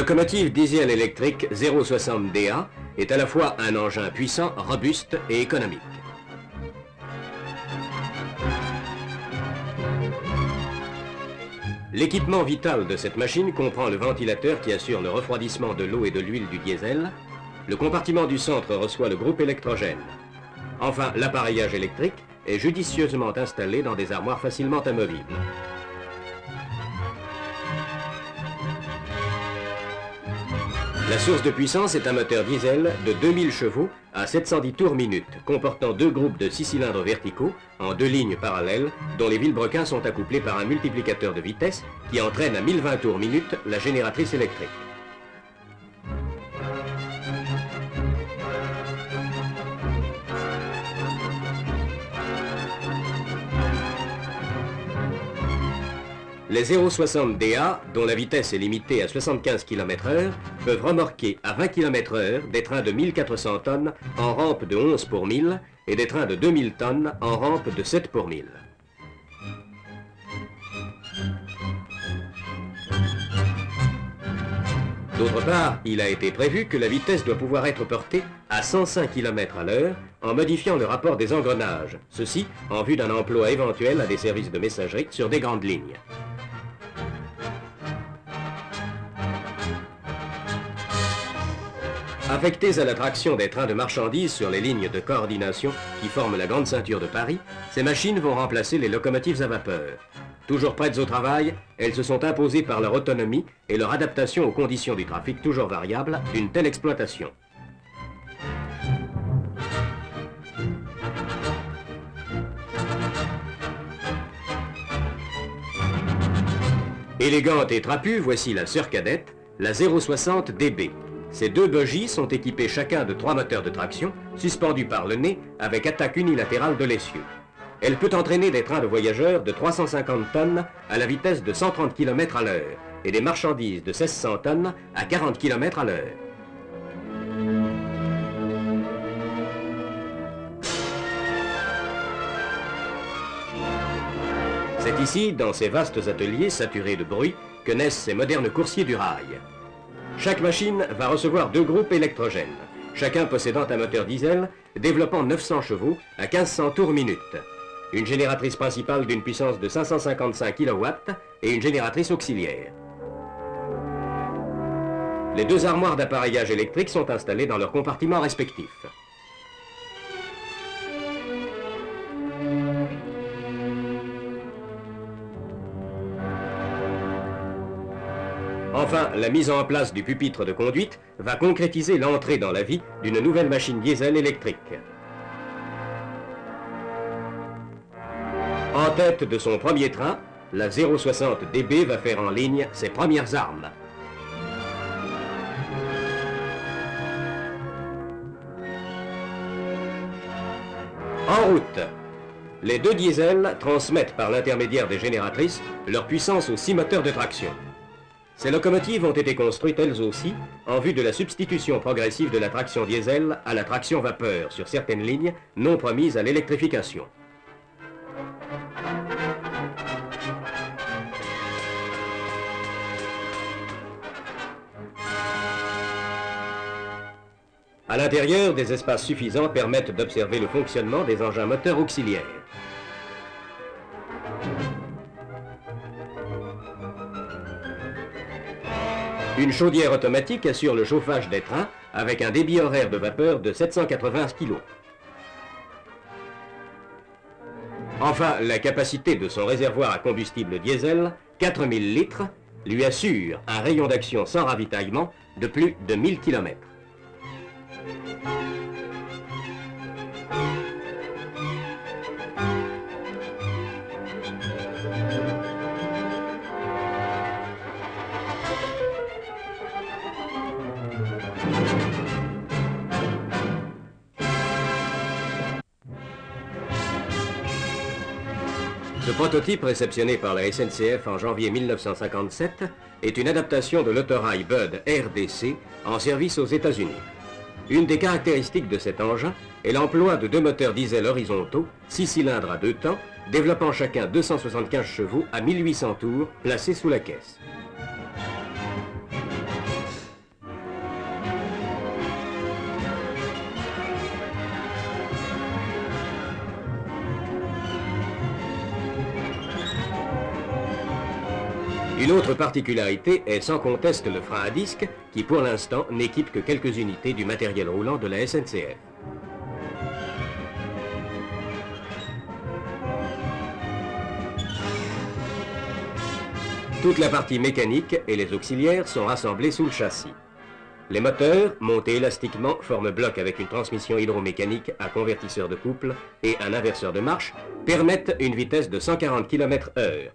La locomotive diesel-électrique 060DA est à la fois un engin puissant, robuste et économique. L'équipement vital de cette machine comprend le ventilateur qui assure le refroidissement de l'eau et de l'huile du diesel. Le compartiment du centre reçoit le groupe électrogène. Enfin, l'appareillage électrique est judicieusement installé dans des armoires facilement amovibles. La source de puissance est un moteur diesel de 2000 chevaux à 710 tours minute, comportant deux groupes de 6 cylindres verticaux en deux lignes parallèles, dont les vilebrequins sont accouplés par un multiplicateur de vitesse qui entraîne à 1020 tours minute la génératrice électrique. Les 060DA, dont la vitesse est limitée à 75 km/h, peuvent remorquer à 20 km/h des trains de 1400 tonnes en rampe de 11 pour 1000 et des trains de 2000 tonnes en rampe de 7 pour 1000. D'autre part, il a été prévu que la vitesse doit pouvoir être portée à 105 km/h en modifiant le rapport des engrenages, ceci en vue d'un emploi éventuel à des services de messagerie sur des grandes lignes. Affectées à la traction des trains de marchandises sur les lignes de coordination qui forment la grande ceinture de Paris, ces machines vont remplacer les locomotives à vapeur. Toujours prêtes au travail, elles se sont imposées par leur autonomie et leur adaptation aux conditions du trafic toujours variables d'une telle exploitation. Élégante et trapue, voici la sœur cadette, la 060DB. Ces deux bogies sont équipées chacun de 3 moteurs de traction, suspendus par le nez avec attaque unilatérale de l'essieu. Elle peut entraîner des trains de voyageurs de 350 tonnes à la vitesse de 130 km/h et des marchandises de 1600 tonnes à 40 km/h. C'est ici, dans ces vastes ateliers saturés de bruit, que naissent ces modernes coursiers du rail. Chaque machine va recevoir deux groupes électrogènes, chacun possédant un moteur diesel développant 900 chevaux à 1500 tours minute, une génératrice principale d'une puissance de 555 kW et une génératrice auxiliaire. Les deux armoires d'appareillage électrique sont installées dans leurs compartiments respectifs. Enfin, la mise en place du pupitre de conduite va concrétiser l'entrée dans la vie d'une nouvelle machine diesel électrique. En tête de son premier train, la 060DB va faire en ligne ses premières armes. En route, les deux diesels transmettent par l'intermédiaire des génératrices leur puissance aux 6 moteurs de traction. Ces locomotives ont été construites elles aussi en vue de la substitution progressive de la traction diesel à la traction vapeur sur certaines lignes non promises à l'électrification. À l'intérieur, des espaces suffisants permettent d'observer le fonctionnement des engins moteurs auxiliaires. Une chaudière automatique assure le chauffage des trains avec un débit horaire de vapeur de 780 kg. Enfin, la capacité de son réservoir à combustible diesel, 4000 litres, lui assure un rayon d'action sans ravitaillement de plus de 1000 km. Ce prototype, réceptionné par la SNCF en janvier 1957, est une adaptation de l'autorail Budd RDC en service aux États-Unis. Une des caractéristiques de cet engin est l'emploi de deux moteurs diesel horizontaux, 6 cylindres à 2 temps, développant chacun 275 chevaux à 1800 tours, placés sous la caisse. Une autre particularité est sans conteste le frein à disque, qui pour l'instant n'équipe que quelques unités du matériel roulant de la SNCF. Toute la partie mécanique et les auxiliaires sont rassemblés sous le châssis. Les moteurs, montés élastiquement, forment bloc avec une transmission hydromécanique à convertisseur de couple et un inverseur de marche, permettent une vitesse de 140 km/h.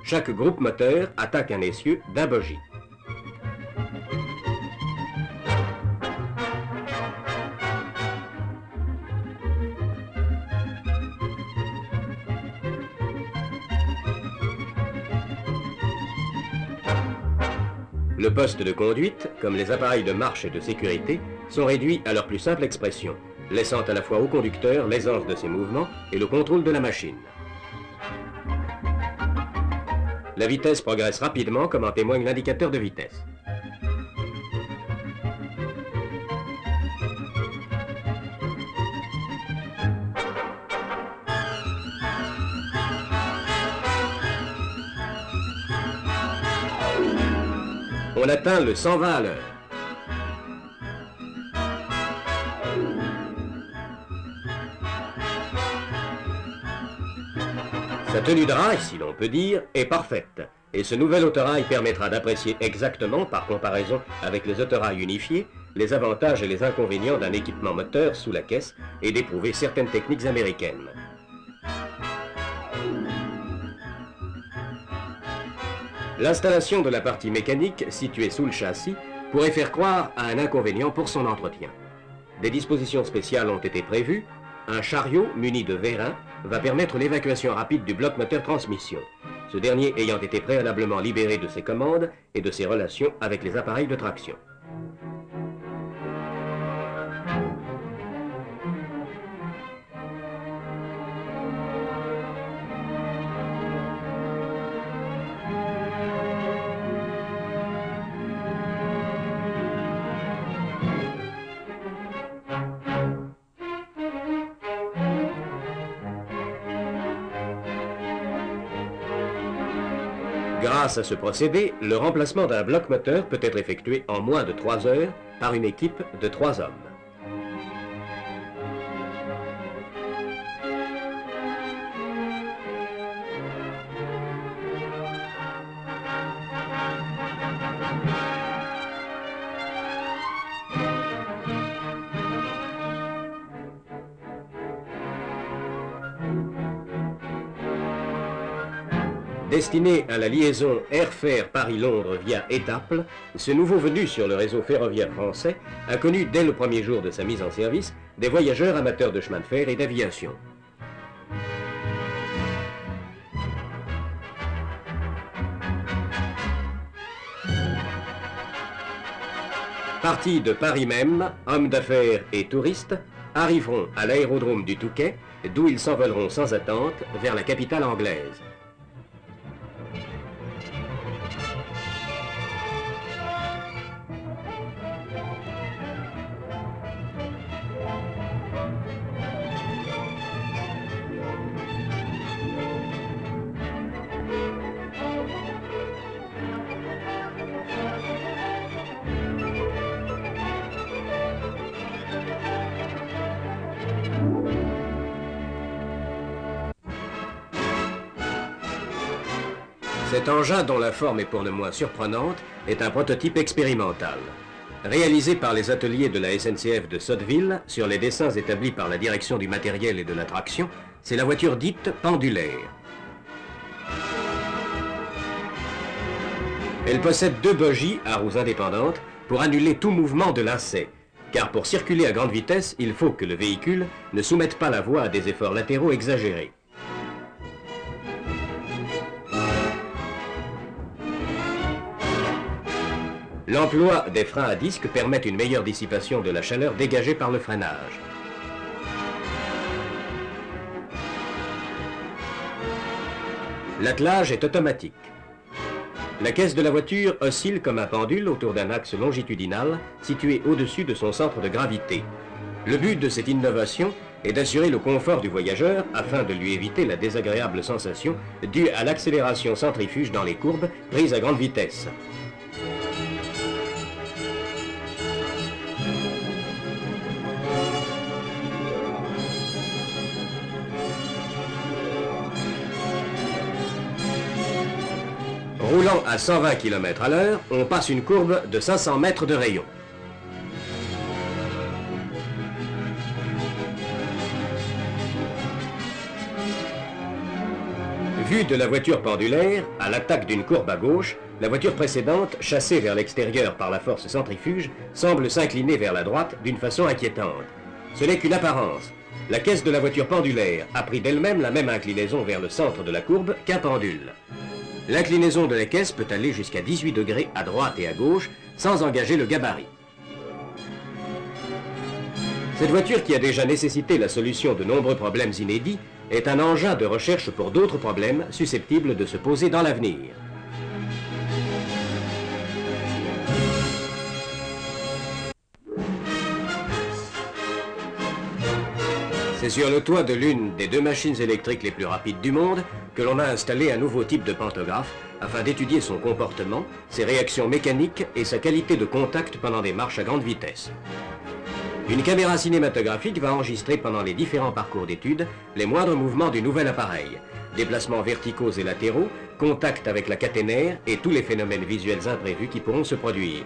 Chaque groupe moteur attaque un essieu d'un bogie. Le poste de conduite, comme les appareils de marche et de sécurité, sont réduits à leur plus simple expression, laissant à la fois au conducteur l'aisance de ses mouvements et le contrôle de la machine. La vitesse progresse rapidement, comme en témoigne l'indicateur de vitesse. On atteint le 120 à l'heure. Sa tenue de rail, si l'on peut dire, est parfaite. Et ce nouvel autorail permettra d'apprécier exactement, par comparaison avec les autorails unifiés, les avantages et les inconvénients d'un équipement moteur sous la caisse et d'éprouver certaines techniques américaines. L'installation de la partie mécanique située sous le châssis pourrait faire croire à un inconvénient pour son entretien. Des dispositions spéciales ont été prévues. Un chariot muni de vérins va permettre l'évacuation rapide du bloc moteur transmission, ce dernier ayant été préalablement libéré de ses commandes et de ses relations avec les appareils de traction. Grâce à ce procédé, le remplacement d'un bloc moteur peut être effectué en moins de 3 heures par une équipe de 3 hommes. Destiné à la liaison Air-Fer Paris-Londres via Étaples, ce nouveau venu sur le réseau ferroviaire français a connu dès le premier jour de sa mise en service des voyageurs amateurs de chemin de fer et d'aviation. Partis de Paris même, hommes d'affaires et touristes arriveront à l'aérodrome du Touquet, d'où ils s'envoleront sans attente vers la capitale anglaise. Cet engin, dont la forme est pour le moins surprenante, est un prototype expérimental. Réalisé par les ateliers de la SNCF de Sotteville sur les dessins établis par la direction du matériel et de la traction, c'est la voiture dite pendulaire. Elle possède 2 bogies à roues indépendantes pour annuler tout mouvement de lacet, car pour circuler à grande vitesse, il faut que le véhicule ne soumette pas la voie à des efforts latéraux exagérés. L'emploi des freins à disque permet une meilleure dissipation de la chaleur dégagée par le freinage. L'attelage est automatique. La caisse de la voiture oscille comme un pendule autour d'un axe longitudinal situé au-dessus de son centre de gravité. Le but de cette innovation et d'assurer le confort du voyageur afin de lui éviter la désagréable sensation due à l'accélération centrifuge dans les courbes prises à grande vitesse. Roulant à 120 km à l'heure, on passe une courbe de 500 mètres de rayon. Vue de la voiture pendulaire, à l'attaque d'une courbe à gauche, la voiture précédente, chassée vers l'extérieur par la force centrifuge, semble s'incliner vers la droite d'une façon inquiétante. Ce n'est qu'une apparence. La caisse de la voiture pendulaire a pris d'elle-même la même inclinaison vers le centre de la courbe qu'un pendule. L'inclinaison de la caisse peut aller jusqu'à 18 degrés à droite et à gauche sans engager le gabarit. Cette voiture, qui a déjà nécessité la solution de nombreux problèmes inédits, est un engin de recherche pour d'autres problèmes susceptibles de se poser dans l'avenir. C'est sur le toit de l'une des deux machines électriques les plus rapides du monde que l'on a installé un nouveau type de pantographe afin d'étudier son comportement, ses réactions mécaniques et sa qualité de contact pendant des marches à grande vitesse. Une caméra cinématographique va enregistrer pendant les différents parcours d'études les moindres mouvements du nouvel appareil, déplacements verticaux et latéraux, contact avec la caténaire et tous les phénomènes visuels imprévus qui pourront se produire.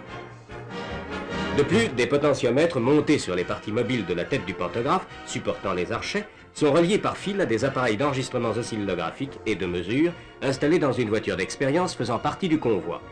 De plus, des potentiomètres montés sur les parties mobiles de la tête du pantographe, supportant les archets, sont reliés par fil à des appareils d'enregistrement oscillographiques et de mesure installés dans une voiture d'expérience faisant partie du convoi.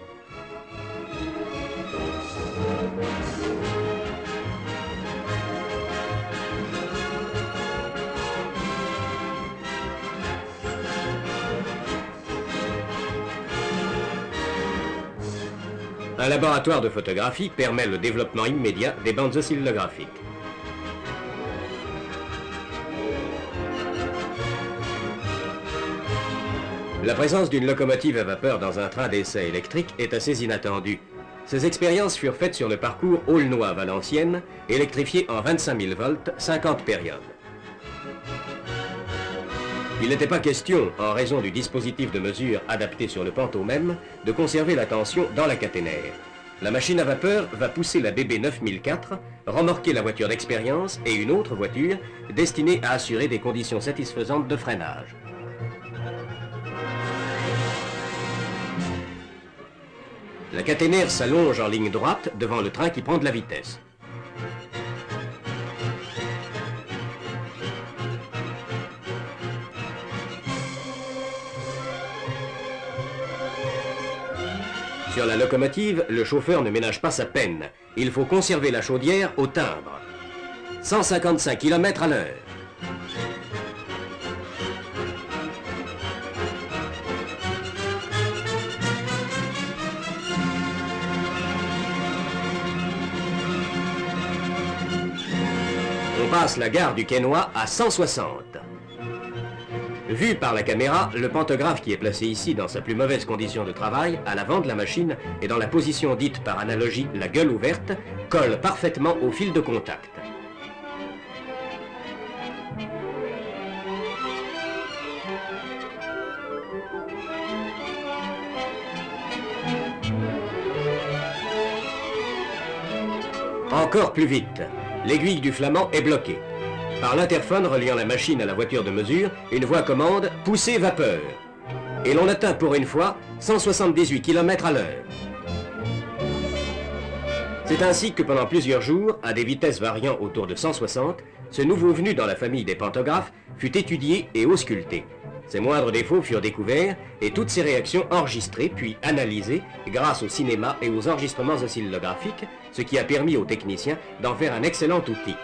Un laboratoire de photographie permet le développement immédiat des bandes oscillographiques. La présence d'une locomotive à vapeur dans un train d'essai électrique est assez inattendue. Ces expériences furent faites sur le parcours Aulnois-Valenciennes, électrifié en 25 000 volts, 50 périodes. Il n'était pas question, en raison du dispositif de mesure adapté sur le panneau même, de conserver la tension dans la caténaire. La machine à vapeur va pousser la BB 9004, remorquer la voiture d'expérience et une autre voiture destinée à assurer des conditions satisfaisantes de freinage. La caténaire s'allonge en ligne droite devant le train qui prend de la vitesse. Sur la locomotive, le chauffeur ne ménage pas sa peine. Il faut conserver la chaudière au timbre. 155 km à l'heure. On passe la gare du Quesnoy à 160. Vu par la caméra, le pantographe qui est placé ici dans sa plus mauvaise condition de travail, à l'avant de la machine et dans la position dite par analogie la gueule ouverte, colle parfaitement au fil de contact. Encore plus vite, l'aiguille du flamand est bloquée. Par l'interphone reliant la machine à la voiture de mesure, une voix commande « Poussez vapeur » et l'on atteint pour une fois 178 km à l'heure. C'est ainsi que pendant plusieurs jours, à des vitesses variant autour de 160, ce nouveau venu dans la famille des pantographes fut étudié et ausculté. Ses moindres défauts furent découverts et toutes ses réactions enregistrées puis analysées grâce au cinéma et aux enregistrements oscillographiques, ce qui a permis aux techniciens d'en faire un excellent outil.